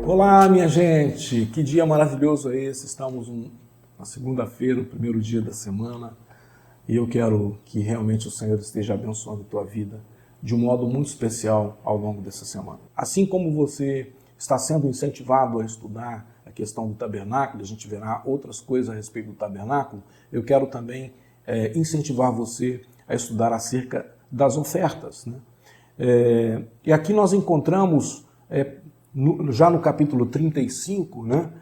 Olá, minha gente! Que dia maravilhoso é esse! Estamos na segunda-feira, o primeiro dia da semana, e eu quero que realmente o Senhor esteja abençoando a tua vida de um modo muito especial ao longo dessa semana. Assim como você está sendo incentivado a estudar a questão do tabernáculo, a gente verá outras coisas a respeito do tabernáculo, eu quero também incentivar você a estudar acerca das ofertas, né? E aqui nós encontramos, já no capítulo 35, né,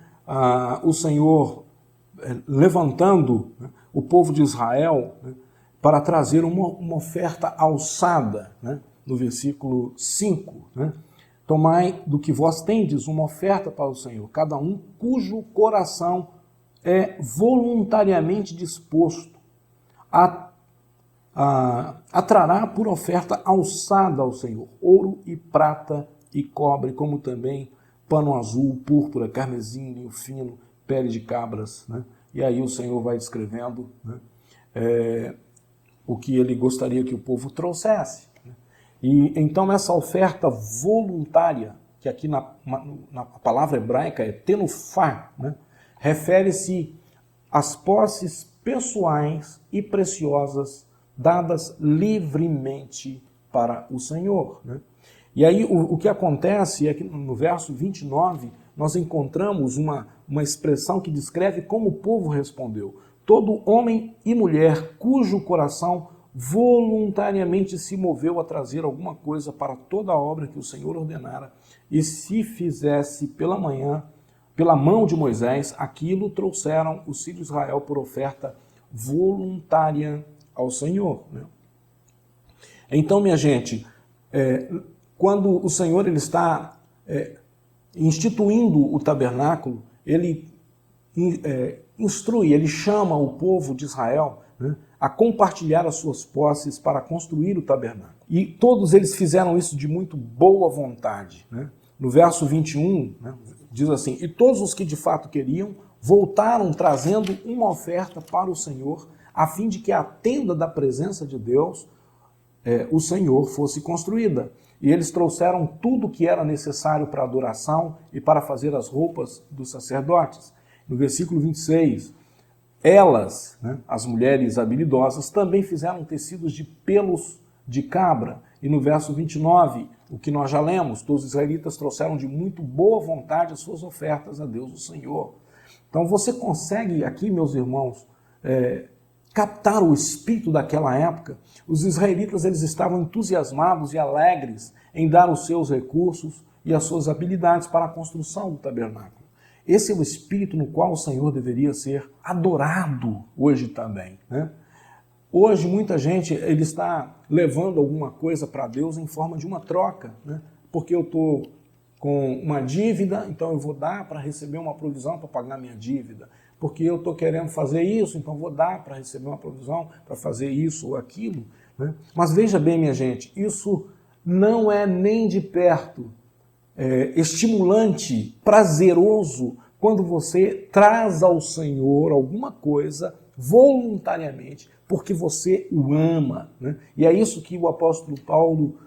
o Senhor levantando, né, o povo de Israel, né, para trazer uma oferta alçada, né, no versículo 5, né? Tomai do que vós tendes uma oferta para o Senhor, cada um cujo coração é voluntariamente disposto trará por oferta alçada ao Senhor, ouro e prata e cobre, como também pano azul, púrpura, carmesim, linho fino, pele de cabras, né? E aí o Senhor vai descrevendo, né, o que ele gostaria que o povo trouxesse, né? E então essa oferta voluntária, que aqui na palavra hebraica é tenufá, né, refere-se às posses pessoais e preciosas dadas livremente para o Senhor, né? E aí o que acontece é que no verso 29 nós encontramos uma expressão que descreve como o povo respondeu. Todo homem e mulher cujo coração voluntariamente se moveu a trazer alguma coisa para toda a obra que o Senhor ordenara, e se fizesse pela mão de Moisés, aquilo trouxeram os filhos de Israel por oferta voluntária ao Senhor, né? Então, minha gente, quando o Senhor ele está instituindo o tabernáculo, ele instrui, ele chama o povo de Israel, né, a compartilhar as suas posses para construir o tabernáculo. E todos eles fizeram isso de muito boa vontade, né? No verso 21, né, diz assim, e todos os que de fato queriam voltaram trazendo uma oferta para o Senhor, a fim de que a tenda da presença de Deus, o Senhor, fosse construída. E eles trouxeram tudo que era necessário para a adoração e para fazer as roupas dos sacerdotes. No versículo 26, elas, né, as mulheres habilidosas, também fizeram tecidos de pelos de cabra. E no verso 29, o que nós já lemos, todos os israelitas trouxeram de muito boa vontade as suas ofertas a Deus, o Senhor. Então você consegue aqui, meus irmãos, captar o espírito daquela época. Os israelitas eles estavam entusiasmados e alegres em dar os seus recursos e as suas habilidades para a construção do tabernáculo. Esse é o espírito no qual o Senhor deveria ser adorado hoje também, né? Hoje muita gente ele está levando alguma coisa para Deus em forma de uma troca, né? Porque eu estou com uma dívida, então eu vou dar para receber uma provisão para pagar minha dívida. Porque eu estou querendo fazer isso, então vou dar para receber uma provisão para fazer isso ou aquilo, né? Mas veja bem, minha gente, isso não é nem de perto estimulante, prazeroso, quando você traz ao Senhor alguma coisa voluntariamente, porque você o ama, né? E é isso que o apóstolo Paulo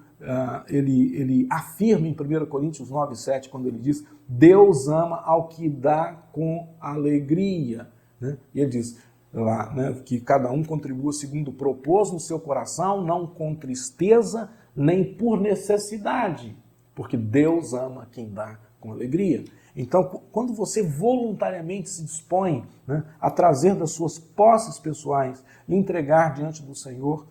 ele afirma em 1 Coríntios 9:7, quando ele diz, Deus ama ao que dá com alegria, né? E ele diz lá, né, que cada um contribua segundo propôs no seu coração, não com tristeza, nem por necessidade, porque Deus ama quem dá com alegria. Então, quando você voluntariamente se dispõe, né, a trazer das suas posses pessoais e entregar diante do Senhor,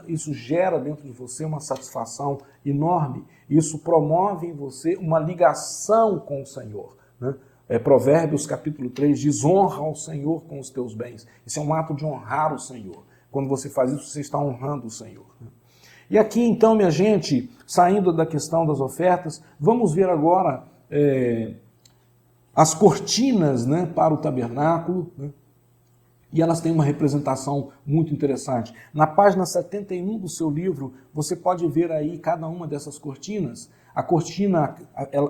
isso gera dentro de você uma satisfação enorme. Isso promove em você uma ligação com o Senhor, né? Provérbios capítulo 3 diz, honra ao Senhor com os teus bens. Isso é um ato de honrar o Senhor. Quando você faz isso, você está honrando o Senhor, né? E aqui então, minha gente, saindo da questão das ofertas, vamos ver agora as cortinas, né, para o tabernáculo, né? E elas têm uma representação muito interessante. Na página 71 do seu livro, você pode ver aí cada uma dessas cortinas. A cortina,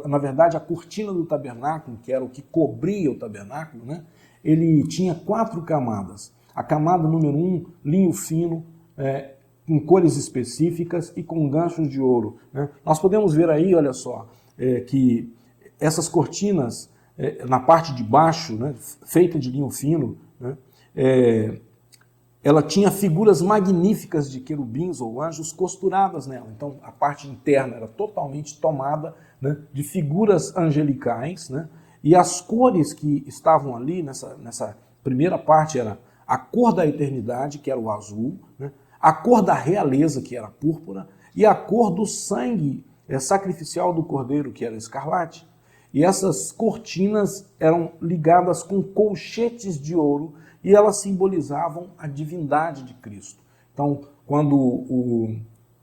na verdade, a cortina do tabernáculo, que era o que cobria o tabernáculo, né? Ele tinha 4 camadas. A camada número 1, linho fino, com cores específicas e com ganchos de ouro, né? Nós podemos ver aí, olha só, que essas cortinas, na parte de baixo, né, feita de linho fino, né, ela tinha figuras magníficas de querubins ou anjos costuradas nela. Então, a parte interna era totalmente tomada, né, de figuras angelicais, né, e as cores que estavam ali nessa primeira parte era a cor da eternidade, que era o azul, né, a cor da realeza, que era a púrpura, e a cor do sangue sacrificial do cordeiro, que era escarlate. E essas cortinas eram ligadas com colchetes de ouro e elas simbolizavam a divindade de Cristo. Então, quando o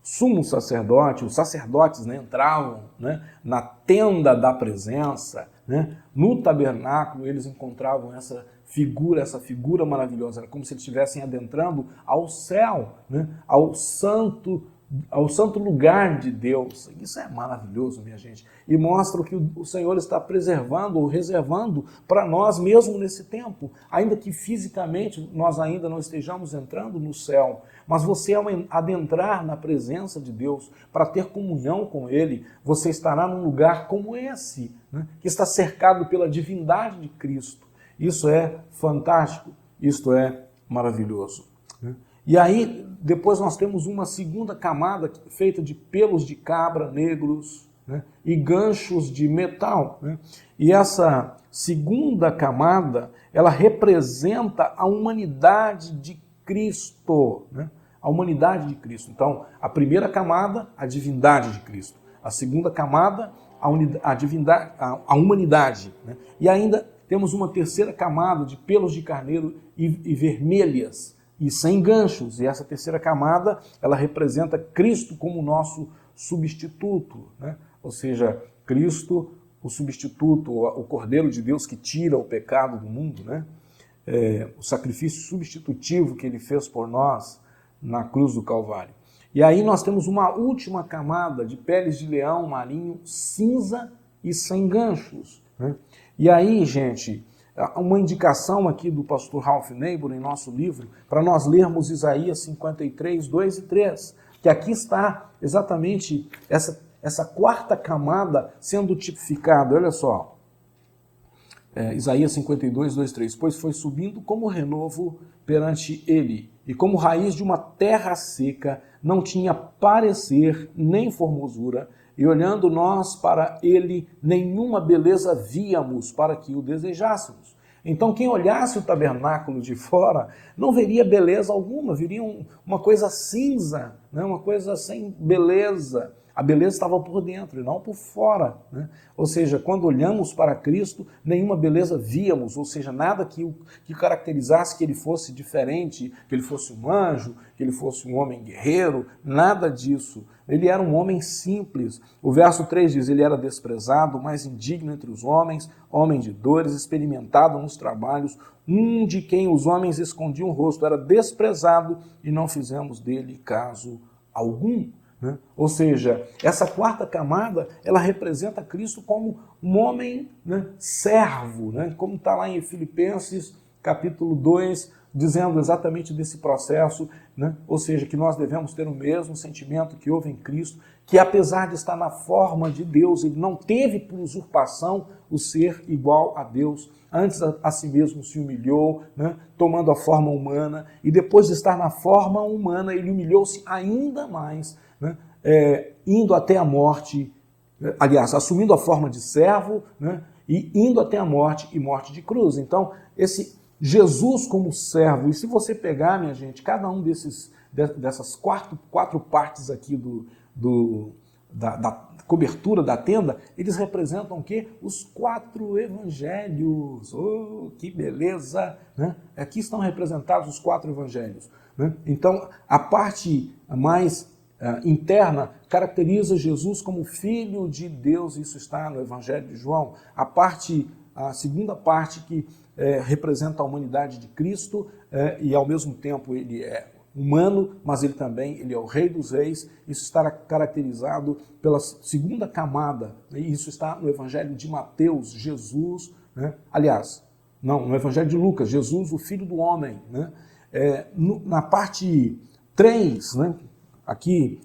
sumo sacerdote, os sacerdotes, né, entravam, né, na tenda da presença, né, no tabernáculo, eles encontravam essa figura maravilhosa. Era como se eles estivessem adentrando ao céu, né, ao santo lugar de Deus. Isso é maravilhoso, minha gente. E mostra o que o Senhor está preservando ou reservando para nós mesmo nesse tempo. Ainda que fisicamente nós ainda não estejamos entrando no céu, mas você, ao adentrar na presença de Deus para ter comunhão com Ele, você estará num lugar como esse, né, que está cercado pela divindade de Cristo. Isso é fantástico, isto é maravilhoso, né? E aí, depois nós temos uma segunda camada feita de pelos de cabra negros, né, e ganchos de metal, né? E essa segunda camada, ela representa a humanidade de Cristo, né? A humanidade de Cristo. Então, a primeira camada, a divindade de Cristo. A segunda camada, a humanidade, né? E ainda temos uma terceira camada de pelos de carneiro e vermelhas, e sem ganchos. E essa terceira camada, ela representa Cristo como nosso substituto, né? Ou seja, Cristo, o substituto, o Cordeiro de Deus que tira o pecado do mundo, né? O sacrifício substitutivo que ele fez por nós na cruz do Calvário. E aí nós temos uma última camada de peles de leão marinho cinza e sem ganchos, né? E aí, gente, uma indicação aqui do pastor Ralph Neighbour em nosso livro, para nós lermos Isaías 53, 2 e 3, que aqui está exatamente essa quarta camada sendo tipificada. Olha só, Isaías 52, 2 e 3. Pois foi subindo como renovo perante ele, e como raiz de uma terra seca, não tinha parecer nem formosura, e olhando nós para ele, nenhuma beleza víamos para que o desejássemos. Então quem olhasse o tabernáculo de fora não veria beleza alguma, veria uma coisa cinza, né? Uma coisa sem beleza. A beleza estava por dentro e não por fora, né? Ou seja, quando olhamos para Cristo, nenhuma beleza víamos, ou seja, nada que caracterizasse que ele fosse diferente, que ele fosse um anjo, que ele fosse um homem guerreiro, nada disso. Ele era um homem simples. O verso 3 diz, ele era desprezado, mais indigno entre os homens, homem de dores, experimentado nos trabalhos, um de quem os homens escondiam o rosto, era desprezado e não fizemos dele caso algum. Né? Ou seja, essa quarta camada, ela representa Cristo como um homem, né, servo, né? Como está lá em Filipenses capítulo 2, dizendo exatamente desse processo, né? Ou seja, que nós devemos ter o mesmo sentimento que houve em Cristo, que apesar de estar na forma de Deus, ele não teve por usurpação o ser igual a Deus, antes a si mesmo se humilhou, né, tomando a forma humana, e depois de estar na forma humana, ele humilhou-se ainda mais, né, indo até a morte, aliás, assumindo a forma de servo, né, e indo até a morte e morte de cruz. Então, esse Jesus como servo, e se você pegar, minha gente, cada um dessas quatro partes aqui da cobertura da tenda, eles representam o quê? Os 4 evangelhos. Oh, que beleza! Né? Aqui estão representados os 4 evangelhos. Né? Então, a parte mais interna caracteriza Jesus como Filho de Deus, isso está no Evangelho de João. A segunda parte que representa a humanidade de Cristo, e ao mesmo tempo ele é humano, mas ele é o Rei dos Reis. Isso está caracterizado pela segunda camada, e isso está no Evangelho de Mateus, Jesus, né? Aliás, não, no Evangelho de Lucas, Jesus, o Filho do Homem, né? Na parte 3, né? Aqui,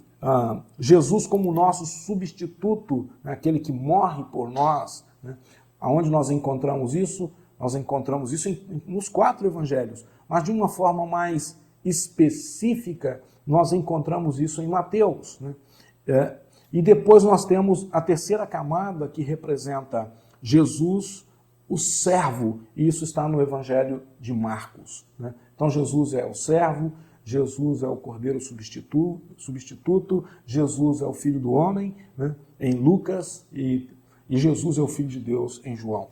Jesus como nosso substituto, né? Aquele que morre por nós. Né? Aonde nós encontramos isso? Nós encontramos isso nos 4 evangelhos, mas de uma forma mais específica, nós encontramos isso em Mateus. Né? E depois nós temos a terceira camada que representa Jesus, o servo, e isso está no Evangelho de Marcos. Né? Então Jesus é o servo, Jesus é o cordeiro substituto, Jesus é o Filho do Homem, né? Em Lucas, e Jesus é o Filho de Deus em João.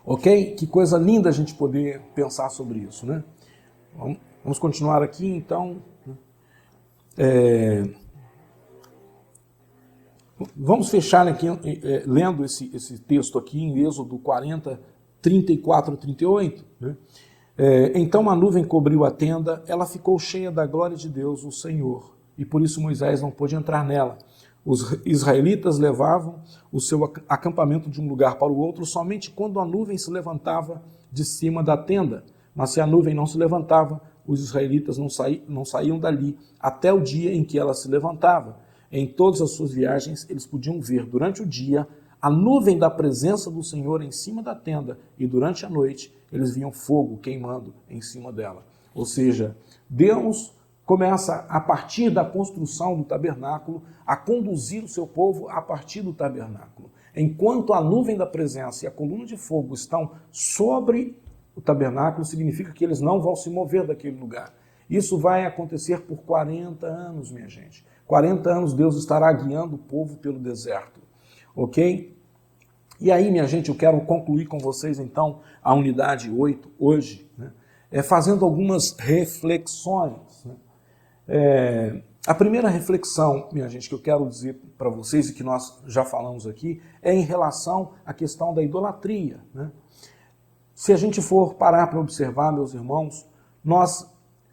Ok? Que coisa linda a gente poder pensar sobre isso, né? Vamos continuar aqui, então. Vamos fechar aqui lendo esse texto aqui em Êxodo 40, 34 e 38. Né? Então a nuvem cobriu a tenda, ela ficou cheia da glória de Deus, o Senhor, e por isso Moisés não pôde entrar nela. Os israelitas levavam o seu acampamento de um lugar para o outro somente quando a nuvem se levantava de cima da tenda. Mas se a nuvem não se levantava, os israelitas não saíam dali até o dia em que ela se levantava. Em todas as suas viagens, eles podiam ver durante o dia a nuvem da presença do Senhor em cima da tenda, e durante a noite eles viam fogo queimando em cima dela. Ou seja, Deus começa, a partir da construção do tabernáculo, a conduzir o seu povo a partir do tabernáculo. Enquanto a nuvem da presença e a coluna de fogo estão sobre o tabernáculo, significa que eles não vão se mover daquele lugar. Isso vai acontecer por 40 anos, minha gente. 40 anos Deus estará guiando o povo pelo deserto. Ok? E aí, minha gente, eu quero concluir com vocês, então, a unidade 8, hoje, né? Fazendo algumas reflexões. Né? A primeira reflexão, minha gente, que eu quero dizer para vocês, e que nós já falamos aqui, é em relação à questão da idolatria. Né? Se a gente for parar para observar, meus irmãos, nós,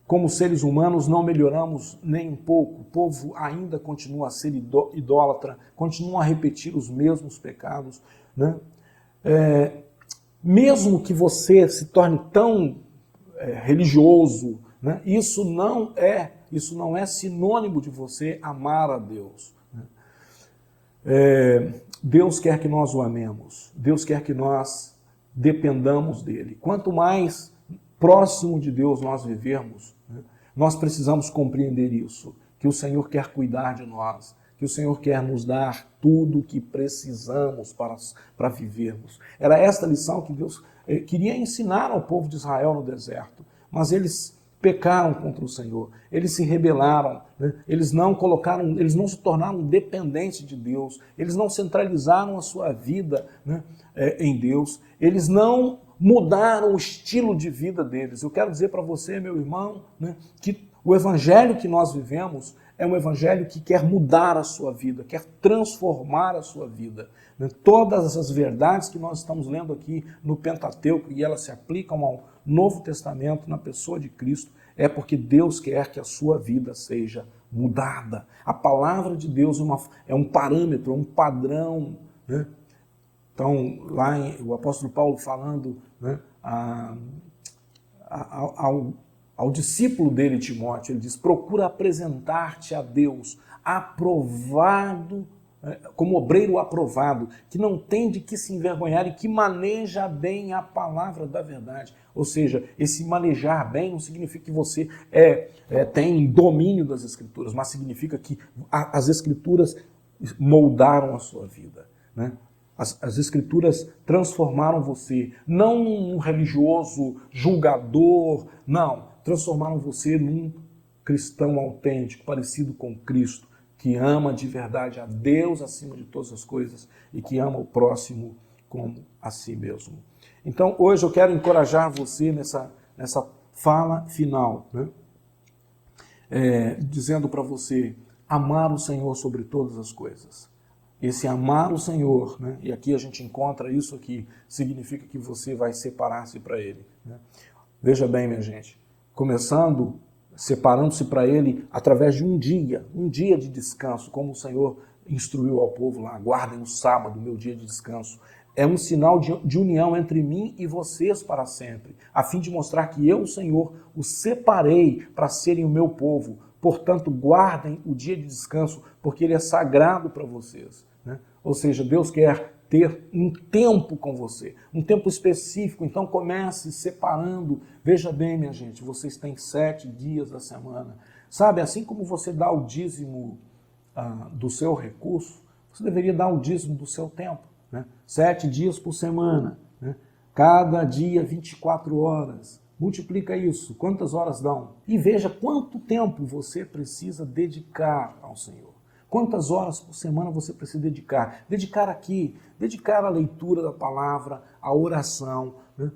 como seres humanos, não melhoramos nem um pouco. O povo ainda continua a ser idólatra, continua a repetir os mesmos pecados. Né? Mesmo que você se torne tão religioso, né? Isso não é sinônimo de você amar a Deus. Né? Deus quer que nós o amemos. Deus quer que nós dependamos dele. Quanto mais próximo de Deus nós vivermos, né, nós precisamos compreender isso, que o Senhor quer cuidar de nós, que o Senhor quer nos dar tudo o que precisamos para vivermos. Era esta lição que Deus queria ensinar ao povo de Israel no deserto, mas eles pecaram contra o Senhor, eles se rebelaram, né? Eles não se tornaram dependentes de Deus, eles não centralizaram a sua vida, né, em Deus, eles não mudaram o estilo de vida deles. Eu quero dizer para você, meu irmão, né, que o evangelho que nós vivemos é um evangelho que quer mudar a sua vida, quer transformar a sua vida. Né? Todas as verdades que nós estamos lendo aqui no Pentateuco, e elas se aplicam ao Novo Testamento, na pessoa de Cristo, é porque Deus quer que a sua vida seja mudada. A palavra de Deus é um parâmetro, um padrão. Né? Então, lá o apóstolo Paulo falando, né, ao discípulo dele, Timóteo, ele diz: procura apresentar-te a Deus aprovado, como obreiro aprovado, que não tem de que se envergonhar e que maneja bem a palavra da verdade. Ou seja, esse manejar bem não significa que você tem domínio das Escrituras, mas significa que as Escrituras moldaram a sua vida. Né? As Escrituras transformaram você, não num religioso julgador, não, transformaram você num cristão autêntico, parecido com Cristo, que ama de verdade a Deus acima de todas as coisas e que ama o próximo como a si mesmo. Então, hoje eu quero encorajar você nessa fala final, né? Dizendo para você, amar o Senhor sobre todas as coisas. Esse amar o Senhor, né? E aqui a gente encontra isso aqui, significa que você vai separar-se para Ele. Né? Veja bem, minha gente, separando-se para Ele através de um dia de descanso, como o Senhor instruiu ao povo lá: guardem o sábado, meu dia de descanso. É um sinal de união entre mim e vocês para sempre, a fim de mostrar que eu, o Senhor, os separei para serem o meu povo, Portanto, guardem o dia de descanso, porque ele é sagrado para vocês, né? Ou seja, Deus quer ter um tempo com você, um tempo específico. Então comece separando. Veja bem, minha gente, vocês têm 7 dias da semana. Sabe, assim como você dá o dízimo do seu recurso, você deveria dar o dízimo do seu tempo, né? 7 dias por semana, né? Cada dia 24 horas. Multiplica isso, quantas horas dão? E veja quanto tempo você precisa dedicar ao Senhor. Quantas horas por semana você precisa dedicar? Dedicar aqui, dedicar à leitura da palavra, à oração, né?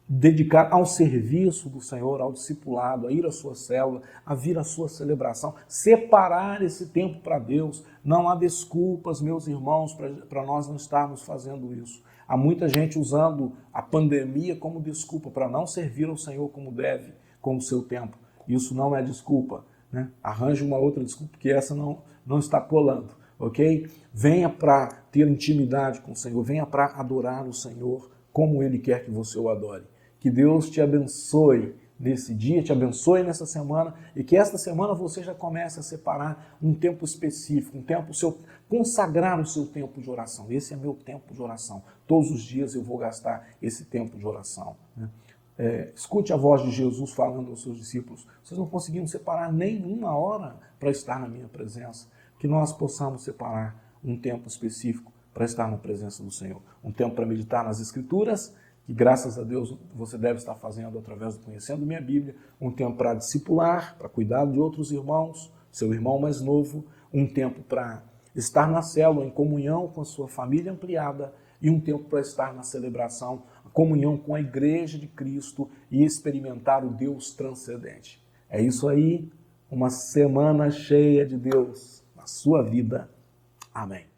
Dedicar ao serviço do Senhor, ao discipulado, a ir à sua célula, a vir à sua celebração, separar esse tempo para Deus. Não há desculpas, meus irmãos, para nós não estarmos fazendo isso. Há muita gente usando a pandemia como desculpa para não servir ao Senhor como deve, com o seu tempo. Isso não é desculpa, né? Arranje uma outra desculpa, porque essa não está colando, ok? Venha para ter intimidade com o Senhor, venha para adorar o Senhor como Ele quer que você o adore. Que Deus te abençoe nesse dia, te abençoe nessa semana e que esta semana você já comece a separar um tempo específico, um tempo consagrar o seu tempo de oração. Esse é meu tempo de oração. Todos os dias eu vou gastar esse tempo de oração, né? Escute a voz de Jesus falando aos seus discípulos. Vocês não conseguiram separar nem uma hora para estar na minha presença. Que nós possamos separar um tempo específico para estar na presença do Senhor. Um tempo para meditar nas Escrituras, que graças a Deus você deve estar fazendo através do Conhecendo Minha Bíblia, um tempo para discipular, para cuidar de outros irmãos, seu irmão mais novo, um tempo para estar na célula, em comunhão com a sua família ampliada, e um tempo para estar na celebração, a comunhão com a Igreja de Cristo e experimentar o Deus transcendente. É isso aí, uma semana cheia de Deus na sua vida. Amém.